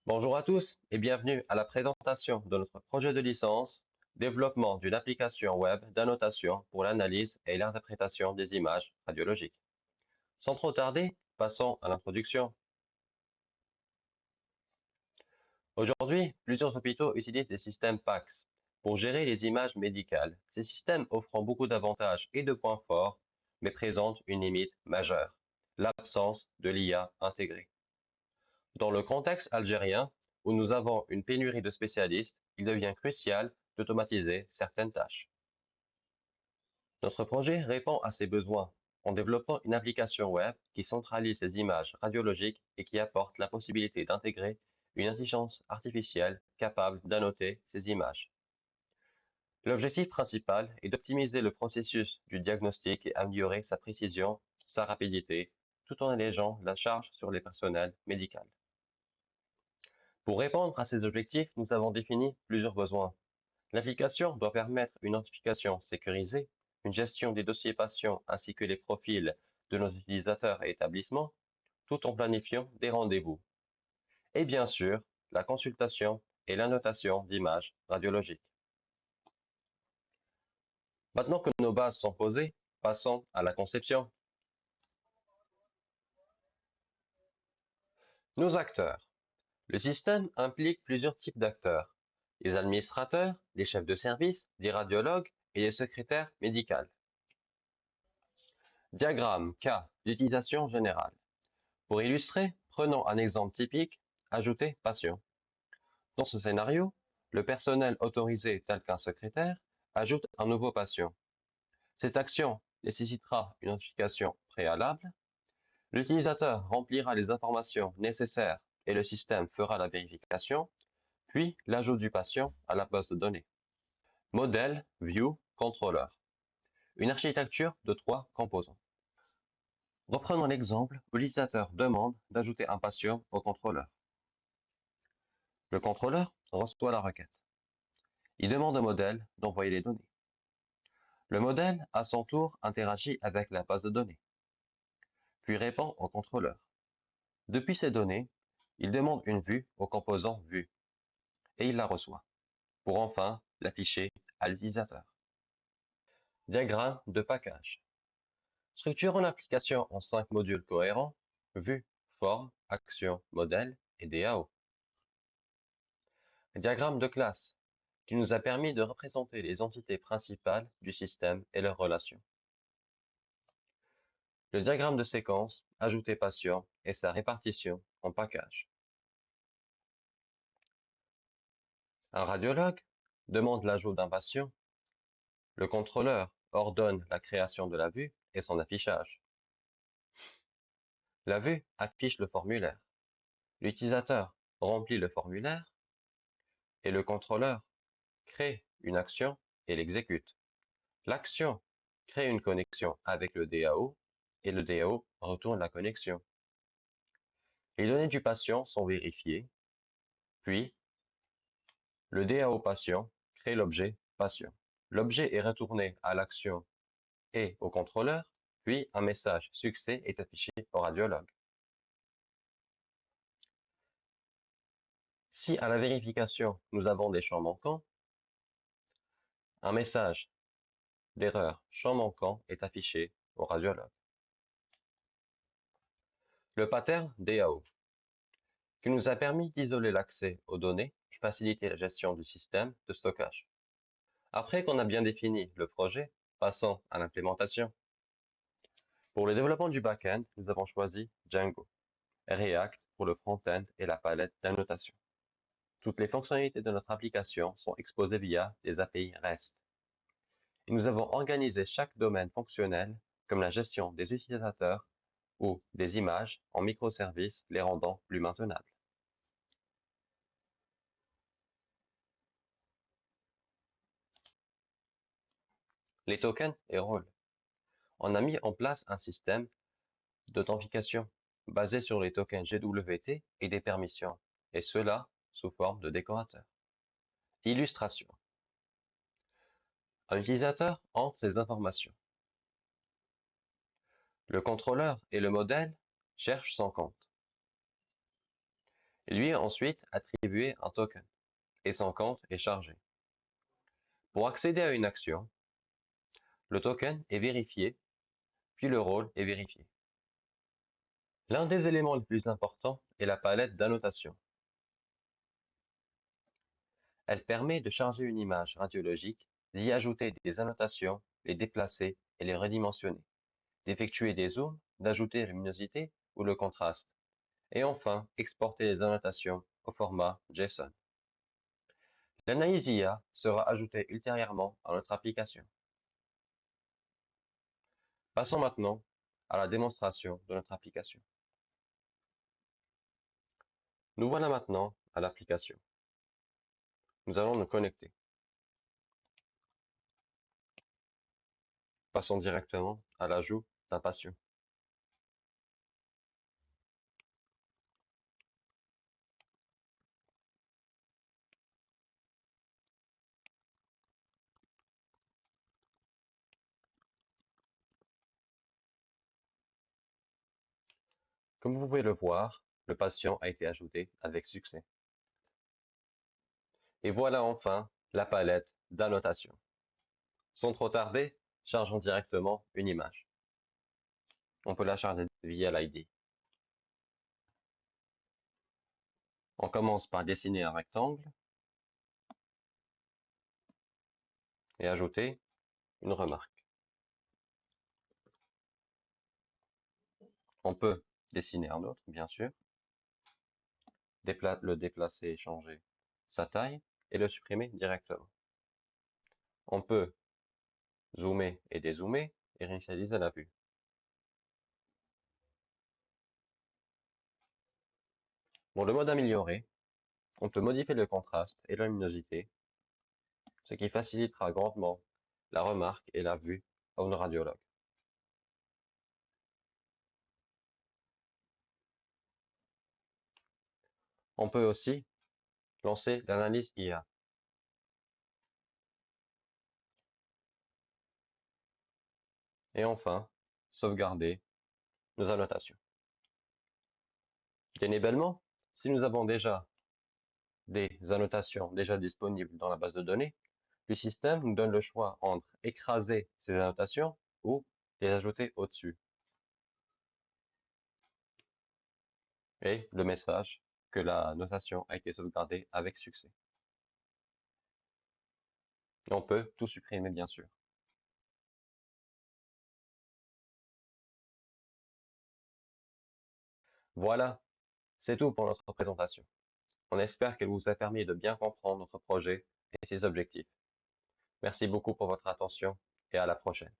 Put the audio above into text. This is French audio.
Bonjour à tous et bienvenue à la présentation de notre projet de licence Développement d'une application web d'annotation pour l'analyse et l'interprétation des images radiologiques. Sans trop tarder, passons à l'introduction. Aujourd'hui, plusieurs hôpitaux utilisent des systèmes PACS pour gérer les images médicales. Ces systèmes offrant beaucoup d'avantages et de points forts, mais présentent une limite majeure, l'absence de l'IA intégrée. Dans le contexte algérien, où nous avons une pénurie de spécialistes, il devient crucial d'automatiser certaines tâches. Notre projet répond à ces besoins en développant une application web qui centralise les images radiologiques et qui apporte la possibilité d'intégrer une intelligence artificielle capable d'annoter ces images. L'objectif principal est d'optimiser le processus du diagnostic et améliorer sa précision, sa rapidité, tout en allégeant la charge sur les personnels médicaux. Pour répondre à ces objectifs, nous avons défini plusieurs besoins. L'application doit permettre une notification sécurisée, une gestion des dossiers patients ainsi que les profils de nos utilisateurs et établissements, tout en planifiant des rendez-vous. Et bien sûr, la consultation et l'annotation d'images radiologiques. Maintenant que nos bases sont posées, passons à la conception. Nos acteurs. Le système implique plusieurs types d'acteurs. Les administrateurs, les chefs de service, des radiologues et les secrétaires médicales. Diagramme cas d'utilisation générale. Pour illustrer, prenons un exemple typique, ajouter patient. Dans ce scénario, le personnel autorisé tel qu'un secrétaire ajoute un nouveau patient. Cette action nécessitera une notification préalable. L'utilisateur remplira les informations nécessaires et le système fera la vérification, puis l'ajout du patient à la base de données. Modèle, view, contrôleur. Une architecture de 3 composants. Reprenons l'exemple où l'utilisateur demande d'ajouter un patient au contrôleur. Le contrôleur reçoit la requête. Il demande au modèle d'envoyer les données. Le modèle, à son tour, interagit avec la base de données, puis répond au contrôleur. Depuis ces données, il demande une vue au composant vue, et il la reçoit, pour enfin l'afficher à l'utilisateur. Diagramme de package. Structure en application en 5 modules cohérents, vue, forme, action, modèle et DAO. Diagramme de classe, qui nous a permis de représenter les entités principales du système et leurs relations. Le diagramme de séquence, ajouter patient et sa répartition en package. Un radiologue demande l'ajout d'un patient. Le contrôleur ordonne la création de la vue et son affichage. La vue affiche le formulaire. L'utilisateur remplit le formulaire et le contrôleur crée une action et l'exécute. L'action crée une connexion avec le DAO et le DAO retourne la connexion. Les données du patient sont vérifiées, puis le DAO patient crée l'objet patient. L'objet est retourné à l'action et au contrôleur, puis un message succès est affiché au radiologue. Si à la vérification nous avons des champs manquants, un message d'erreur champ manquant est affiché au radiologue. Le pattern DAO, qui nous a permis d'isoler l'accès aux données et faciliter la gestion du système de stockage. Après qu'on a bien défini le projet, passons à l'implémentation. Pour le développement du back-end, nous avons choisi Django, React pour le front-end et la palette d'annotation. Toutes les fonctionnalités de notre application sont exposées via des API REST. Et nous avons organisé chaque domaine fonctionnel, comme la gestion des utilisateurs ou des images, en microservices, les rendant plus maintenables. Les tokens et rôles. On a mis en place un système d'authentification basé sur les tokens GWT et des permissions, et cela sous forme de décorateur. Illustration. Un utilisateur entre ses informations. Le contrôleur et le modèle cherchent son compte. Il lui est ensuite attribué un token et son compte est chargé. Pour accéder à une action, le token est vérifié, puis le rôle est vérifié. L'un des éléments les plus importants est la palette d'annotation. Elle permet de charger une image radiologique, d'y ajouter des annotations, les déplacer et les redimensionner, d'effectuer des zooms, d'ajouter la luminosité ou le contraste, et enfin exporter les annotations au format JSON. L'analyse IA sera ajoutée ultérieurement à notre application. Passons maintenant à la démonstration de notre application. Nous voilà maintenant à l'application. Nous allons nous connecter. Passons directement à l'ajout d'un patient. Comme vous pouvez le voir, le patient a été ajouté avec succès. Et voilà enfin la palette d'annotation. Sans trop tarder, chargeons directement une image. On peut la charger via l'ID. On commence par dessiner un rectangle et ajouter une remarque. On peut dessiner un autre, bien sûr, le déplacer et changer sa taille et le supprimer directement. On peut zoomer et dézoomer et réinitialiser la vue. Pour le mode amélioré, on peut modifier le contraste et la luminosité, ce qui facilitera grandement la remarque et la vue à un radiologue. On peut aussi lancer l'analyse IA. Et enfin, sauvegarder nos annotations. Bien évidemment, si nous avons déjà des annotations déjà disponibles dans la base de données, le système nous donne le choix entre écraser ces annotations ou les ajouter au-dessus. Et le message que la notation a été sauvegardée avec succès. Et on peut tout supprimer, bien sûr. Voilà, c'est tout pour notre présentation. On espère qu'elle vous a permis de bien comprendre notre projet et ses objectifs. Merci beaucoup pour votre attention et à la prochaine.